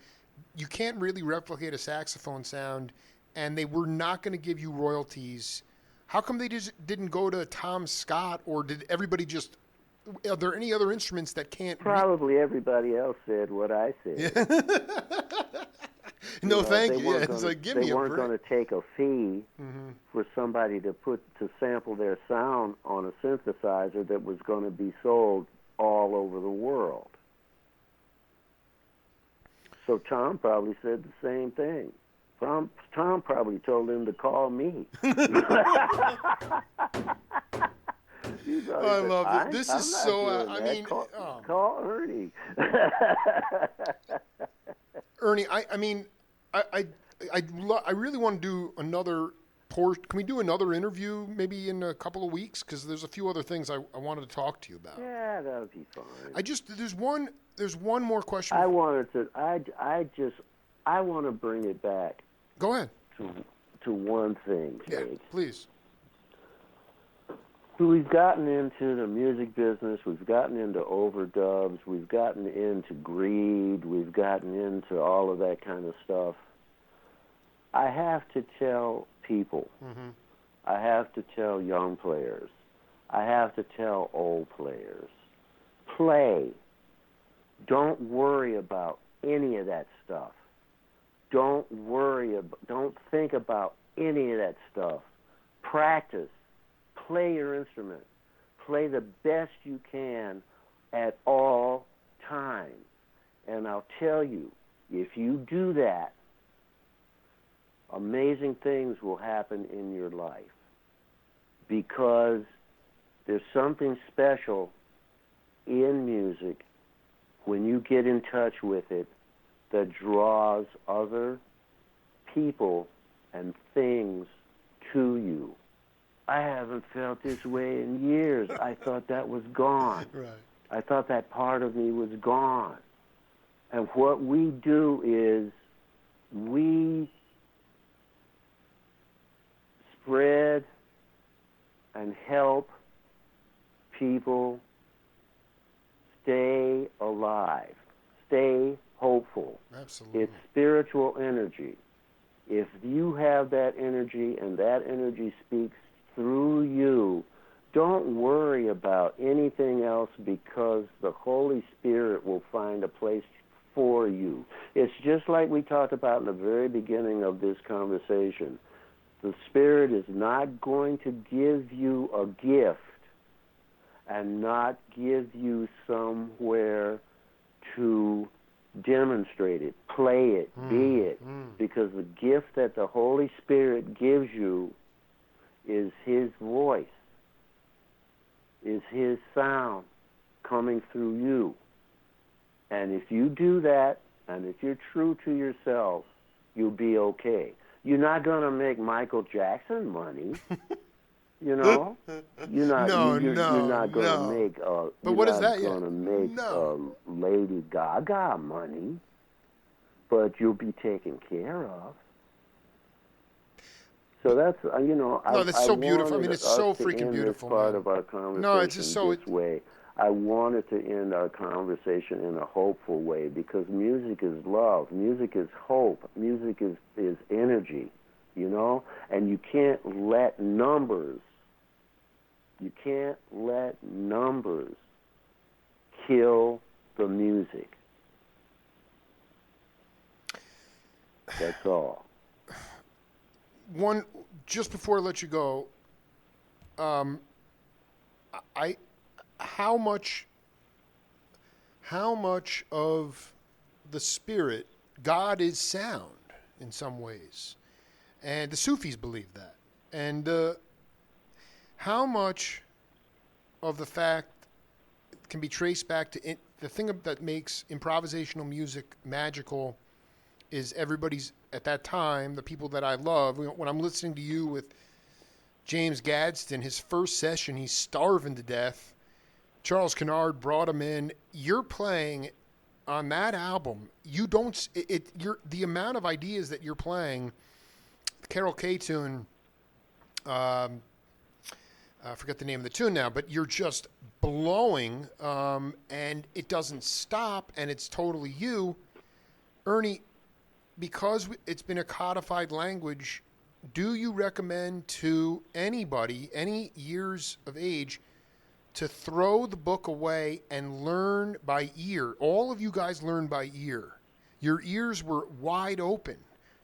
You can't really replicate a saxophone sound, and they were not going to give you royalties. How come they just didn't go to Tom Scott, or did everybody just? Are there any other instruments that can't? Probably everybody else said what I said. No, thank you. Yeah, it's like, give me a break. They weren't going to take a fee for somebody to sample their sound on a synthesizer that was going to be sold all over the world. So Tom probably said the same thing. Tom probably told him to call me. I love it. This is so. I mean, call Ernie. Ernie, I mean, I really want to do another portion. Can we do another interview maybe in a couple of weeks? Because there's a few other things I wanted to talk to you about. Yeah, that would be fine. There's one more question. I want to bring it back. Go ahead. To one thing, Jake. Yeah, please. We've gotten into the music business. We've gotten into overdubs. We've gotten into greed. We've gotten into all of that kind of stuff. I have to tell people. Mm-hmm. I have to tell young players. I have to tell old players. Play. Don't worry about any of that stuff. Don't think about any of that stuff. Practice. Play your instrument. Play the best you can at all times. And I'll tell you, if you do that, amazing things will happen in your life. Because there's something special in music when you get in touch with it that draws other people and things to you. I haven't felt this way in years. I thought that was gone. Right. I thought that part of me was gone. And what we do is we spread and help people stay alive, stay hopeful. Absolutely. It's spiritual energy. If you have that energy and that energy speaks through you, don't worry about anything else because the Holy Spirit will find a place for you. It's just like we talked about in the very beginning of this conversation. The Spirit is not going to give you a gift and not give you somewhere to demonstrate it, play it, be it, because the gift that the Holy Spirit gives you is His voice, is His sound coming through you. And if you do that, and if you're true to yourself, you'll be okay. You're not going to make Michael Jackson money. You know, you're not going to make but what is that? going to make Lady Gaga money, but you'll be taken care of. So that's that's so beautiful. I mean, it's so freaking beautiful. This part of our conversation it's just so this way. I wanted to end our conversation in a hopeful way, because music is love, music is hope, music is energy, and you can't let numbers kill the music. That's all. One, just before I let you go, how much of the Spirit, God is sound in some ways, and the Sufis believe that, and how much of the fact can be traced back to the thing that makes improvisational music magical is everybody's, at that time, the people that I love, when I'm listening to you with James Gadsden, his first session, he's starving to death. Charles Kennard brought him in. You're playing on that album. You don't, the amount of ideas that you're playing, the Carol Kay tune, I forget the name of the tune now, but you're just blowing, and it doesn't stop, and it's totally you. Ernie, because it's been a codified language, do you recommend to anybody, any years of age, to throw the book away and learn by ear? All of you guys learn by ear. Your ears were wide open.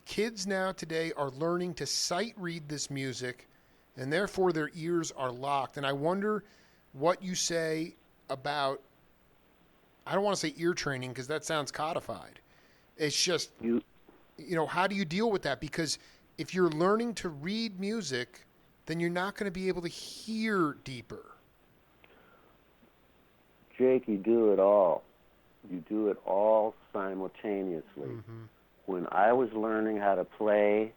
Kids now today are learning to sight read this music, and therefore their ears are locked. And I wonder what you say about, I don't want to say ear training because that sounds codified. It's just, how do you deal with that? Because if you're learning to read music, then you're not going to be able to hear deeper. Jake, you do it all. You do it all simultaneously. Mm-hmm. When I was learning how to play,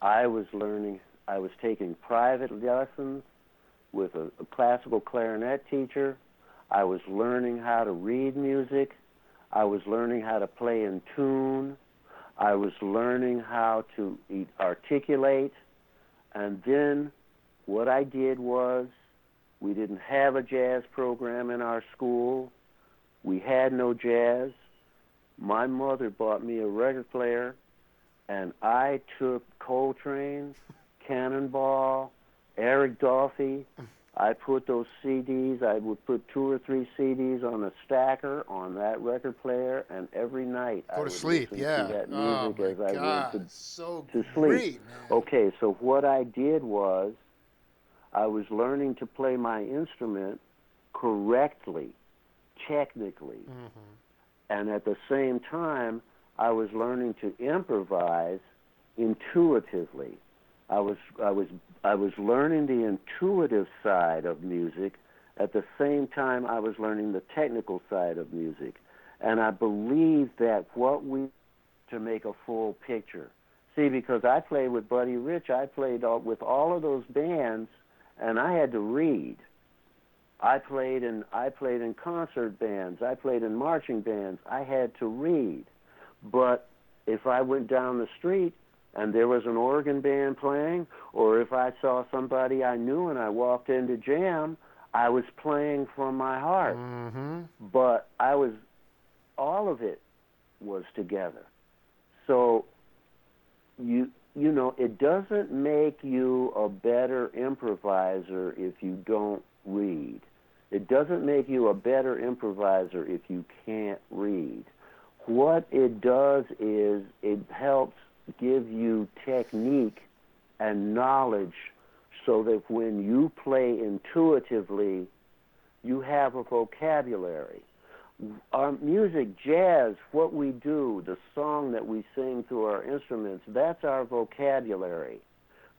I was taking private lessons with a classical clarinet teacher. I was learning how to read music. I was learning how to play in tune. I was learning how to articulate. And then what I did was, we didn't have a jazz program in our school. We had no jazz. My mother bought me a record player, and I took Coltrane, Cannonball, Eric Dolphy. I put those CDs, I would put 2 or 3 CDs on a stacker on that record player, and every night I would sleep. listen to that music as I went to sleep. Okay, so what I did was, I was learning to play my instrument correctly, technically, and at the same time, I was learning to improvise intuitively. I was learning the intuitive side of music. At the same time, I was learning the technical side of music, and I believe that to make a full picture. See, because I played with Buddy Rich, I played with all of those bands. And I had to read. I played in concert bands. I played in marching bands. I had to read. But if I went down the street and there was an organ band playing, or if I saw somebody I knew and I walked in to jam, I was playing from my heart. Mm-hmm. But all of it was together. So it doesn't make you a better improviser if you don't read. It doesn't make you a better improviser if you can't read. What it does is it helps give you technique and knowledge, so that when you play intuitively, you have a vocabulary. Our music, jazz, what we do, the song that we sing through our instruments, that's our vocabulary.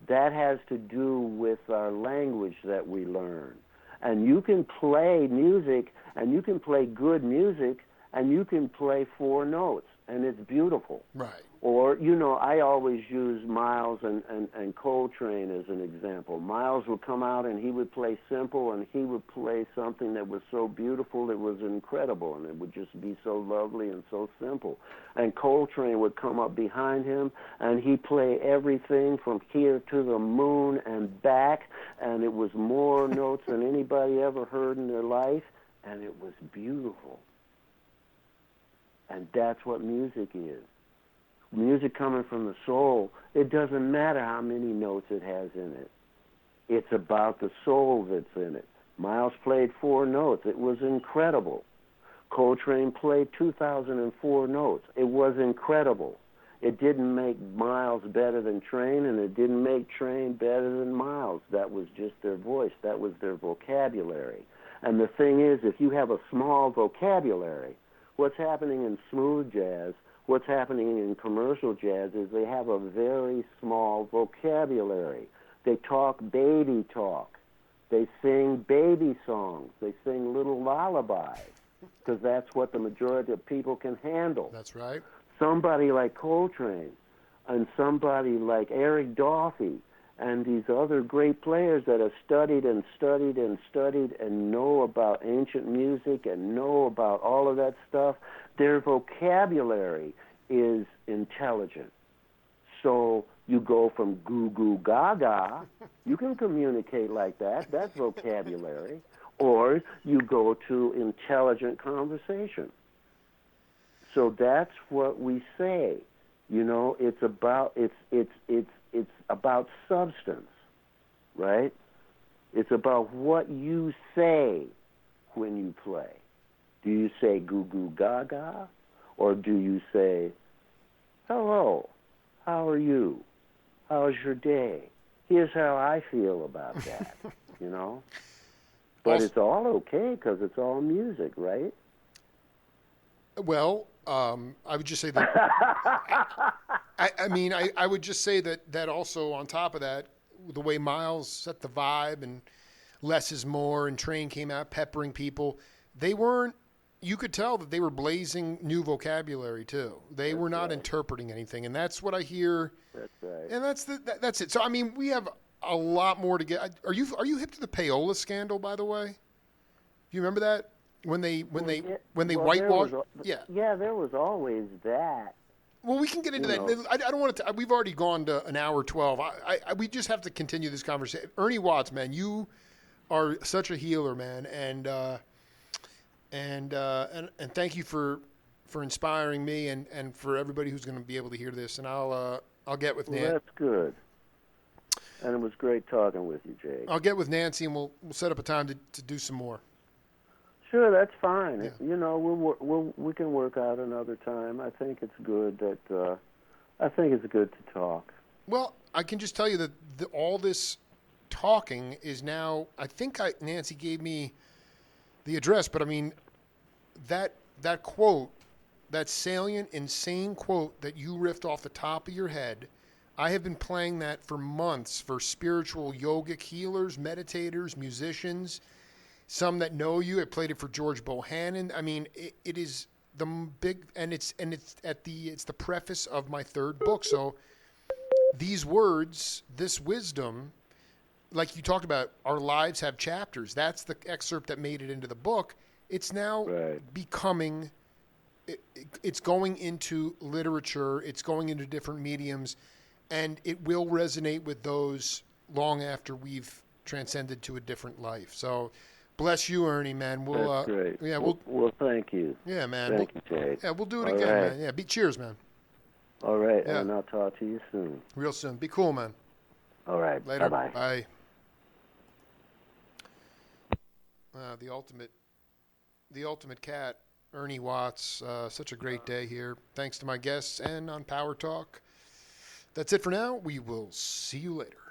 That has to do with our language that we learn. And you can play music, and you can play good music, and you can play 4 notes, and it's beautiful. Right. Or, I always use Miles and Coltrane as an example. Miles would come out and he would play simple, and he would play something that was so beautiful it was incredible, and it would just be so lovely and so simple. And Coltrane would come up behind him, and he'd play everything from here to the moon and back, and it was more notes than anybody ever heard in their life, and it was beautiful. And that's what music is. Music coming from the soul, it doesn't matter how many notes it has in it. It's about the soul that's in it. Miles played 4 notes. It was incredible. Coltrane played 2004 notes. It was incredible. It didn't make Miles better than Train, and it didn't make Train better than Miles. That was just their voice. That was their vocabulary. And the thing is, if you have a small vocabulary, what's happening in smooth jazz, what's happening in commercial jazz is they have a very small vocabulary. They talk baby talk. They sing baby songs. They sing little lullabies, because that's what the majority of people can handle. That's right. Somebody like Coltrane and somebody like Eric Dolphy and these other great players that have studied and studied and studied and know about ancient music and know about all of that stuff, their vocabulary is intelligent. So you go from goo goo gaga, you can communicate like that, that's vocabulary, or you go to intelligent conversation. So that's what we say. It's about it's about substance, right? It's about what you say when you play. Do you say goo goo gaga, or do you say, hello, how are you? How's your day? Here's how I feel about that, But it's all okay because it's all music, right? Well, I would just say that. I would just say that also on top of that, the way Miles set the vibe and less is more, and Train came out peppering people. They weren't. You could tell that they were blazing new vocabulary too. They were not interpreting anything, and that's what I hear. That's right. And that's it. So we have a lot more to get. Are you hip to the payola scandal, by the way? Do you remember that? When they whitewashed, there was always that. Well, we can get into that. I don't want to. We've already gone to an hour 12. We just have to continue this conversation. Ernie Watts, man, you are such a healer, man, and thank you for inspiring me and for everybody who's going to be able to hear this. And I'll get with Nancy. That's good. And it was great talking with you, Jake. I'll get with Nancy, and we'll set up a time to do some more. Sure, that's fine. Yeah. We can work out another time. I think it's good to talk. Well, I can just tell you that all this talking is now. I think Nancy gave me the address, but that quote, that salient, insane quote that you riffed off the top of your head. I have been playing that for months for spiritual yogic healers, meditators, musicians. Some that know you. I played it for George Bohannon. It is the big, and it's the preface of my 3rd book. So these words, this wisdom, like you talked about, our lives have chapters. That's the excerpt that made it into the book. It's now becoming. It's going into literature. It's going into different mediums, and it will resonate with those long after we've transcended to a different life. So. Bless you, Ernie, man. That's great. Yeah, well, thank you. Yeah, man. Thank you, Jake. Yeah, we'll do it again, man. Yeah, cheers, man. All right, yeah. And I'll talk to you soon. Real soon. Be cool, man. All right. Later. Bye-bye. Bye. The ultimate cat, Ernie Watts. Such a great day here. Thanks to my guests and on Power Talk. That's it for now. We will see you later.